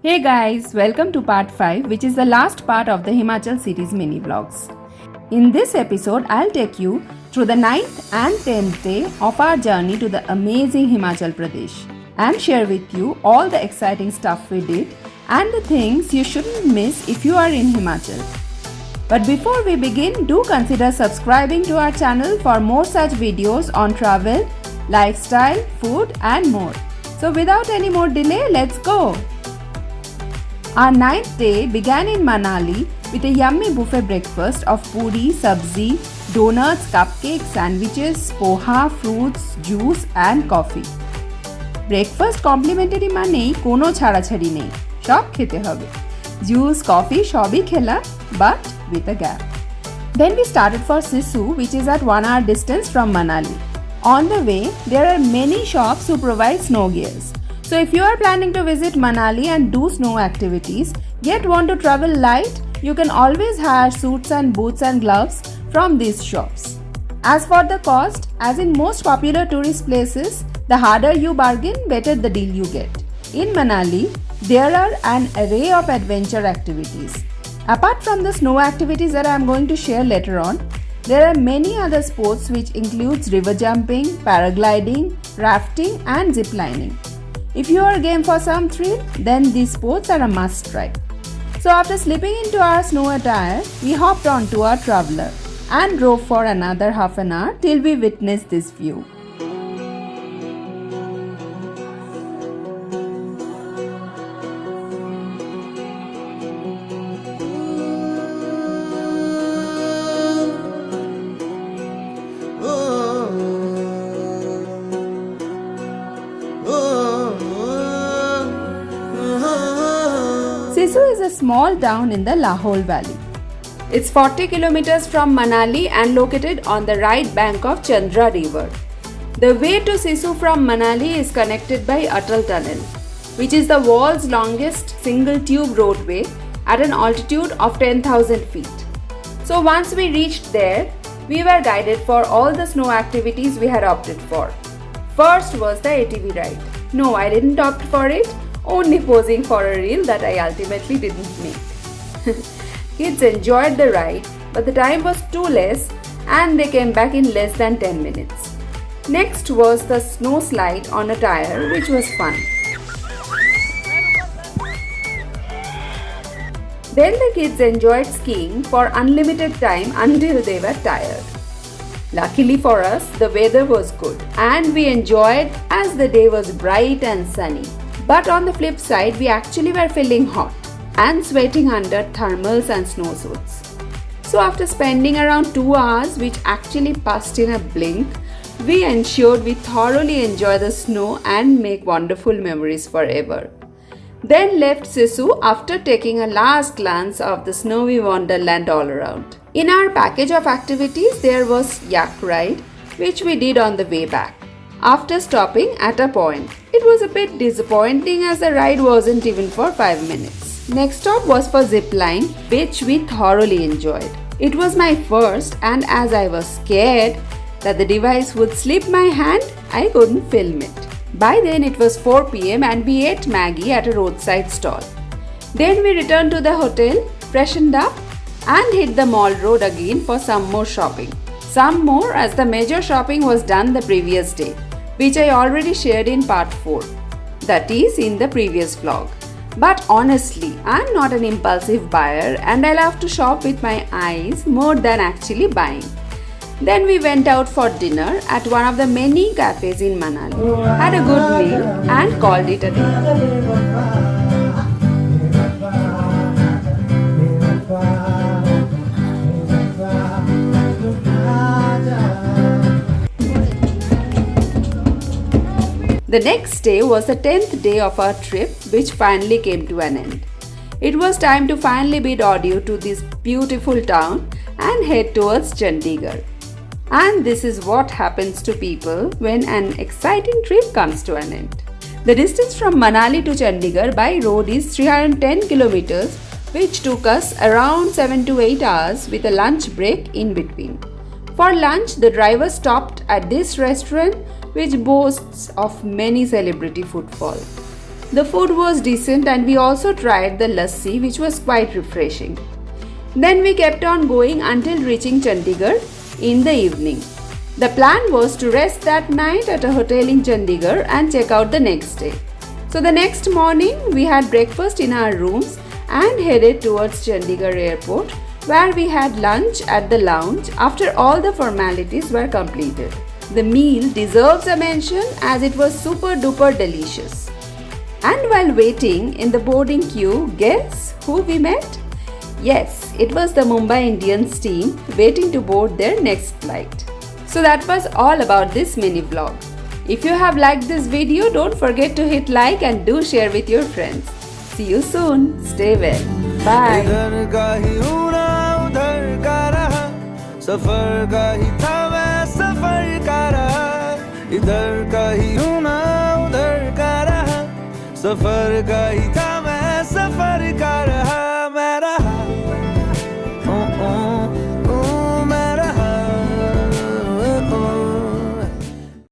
Hey guys, welcome to part 5, which is the last part of the Himachal series mini vlogs. In this episode, I'll take you through the 9th and 10th day of our journey to the amazing Himachal Pradesh and share with you all the exciting stuff we did and the things you shouldn't miss if you are in Himachal. But before we begin, do consider subscribing to our channel for more such videos on travel, lifestyle, food and more. So without any more delay, let's go! Our 9th day began in Manali with a yummy buffet breakfast of puri, sabzi, donuts, cupcakes, sandwiches, poha, fruits, juice and coffee. Breakfast complimentary মানেই কোনো ছাড়াছাড়ি নেই, সব খেতে হবে। Juice, coffee সবই খেলাম, but with a gap. Then we started for Sissu, which is at 1 hour distance from Manali. On the way, there are many shops who provide snow gears. So if you are planning to visit Manali and do snow activities, yet want to travel light, you can always hire suits and boots and gloves from these shops. As for the cost, as in most popular tourist places, the harder you bargain, better the deal you get. In Manali, there are an array of adventure activities. Apart from the snow activities that I am going to share later on, there are many other sports which includes river jumping, paragliding, rafting and zip lining. If you are game for some thrill, then these sports are a must try. So after slipping into our snow attire, we hopped onto our traveller and drove for another half an hour till we witnessed this view. Sissu is a small town in the Lahaul valley. It's 40 kilometers from Manali and located on the right bank of Chandigarh river. The way to Sissu from Manali is connected by ATAL tunnel, which is the world's longest single tube roadway at an altitude of 10,000 feet. So once we reached there, we were guided for all the snow activities we had opted for. First was the ATV ride. No, I didn't opt for it. Only posing for a reel that I ultimately didn't make. Kids enjoyed the ride, but the time was too less and they came back in less than 10 minutes. Next was the snow slide on a tire, which was fun. Then the kids enjoyed skiing for unlimited time until they were tired. Luckily for us, the weather was good and we enjoyed as the day was bright and sunny. But on the flip side, we actually were feeling hot and sweating under thermals and snowsuits. So after spending around 2 hours, which actually passed in a blink, we ensured we thoroughly enjoy the snow and make wonderful memories forever. Then left Sissu after taking a last glance of the snowy wonderland all around. In our package of activities, there was yak ride, which we did on the way back. After stopping at a point, it was a bit disappointing as the ride wasn't even for 5 minutes. Next stop was for zip line, which we thoroughly enjoyed. It was my first and as I was scared that the device would slip my hand, I couldn't film it. By then it was 4 p.m. and we ate Maggie at a roadside stall. Then we returned to the hotel, freshened up and hit the mall road again for some more shopping. Some more as the major shopping was done the previous day, which I already shared in part 4, that is in the previous vlog. But honestly, I'm not an impulsive buyer and I love to shop with my eyes more than actually buying. Then we went out for dinner at one of the many cafes in Manali, had a good meal and called it a day. The next day was the 10th day of our trip, which finally came to an end. It was time to finally bid adieu to this beautiful town and head towards Chandigarh. And this is what happens to people when an exciting trip comes to an end. The distance from Manali to Chandigarh by road is 310 kilometers, which took us around 7 to 8 hours with a lunch break in between. For lunch, the driver stopped at this restaurant which boasts of many celebrity footfall. The food was decent and we also tried the lassi, which was quite refreshing. Then we kept on going until reaching Chandigarh in the evening. The plan was to rest that night at a hotel in Chandigarh and check out the next day. So the next morning we had breakfast in our rooms and headed towards Chandigarh airport, where we had lunch at the lounge after all the formalities were completed. The meal deserves a mention as it was super duper delicious. And while waiting in the boarding queue, guess who we met? Yes, it was the Mumbai Indians team waiting to board their next flight. So that was all about this mini vlog. If you have liked this video, don't forget to hit like and do share with your friends. See you soon. Stay well. Bye. इधर का ही हूँ ना उधर का रहा, सफर का ही था मैं सफर का रहा। इधर का ही हूँ ना उधर का रहा, सफर का ही था मैं सफर का रहा।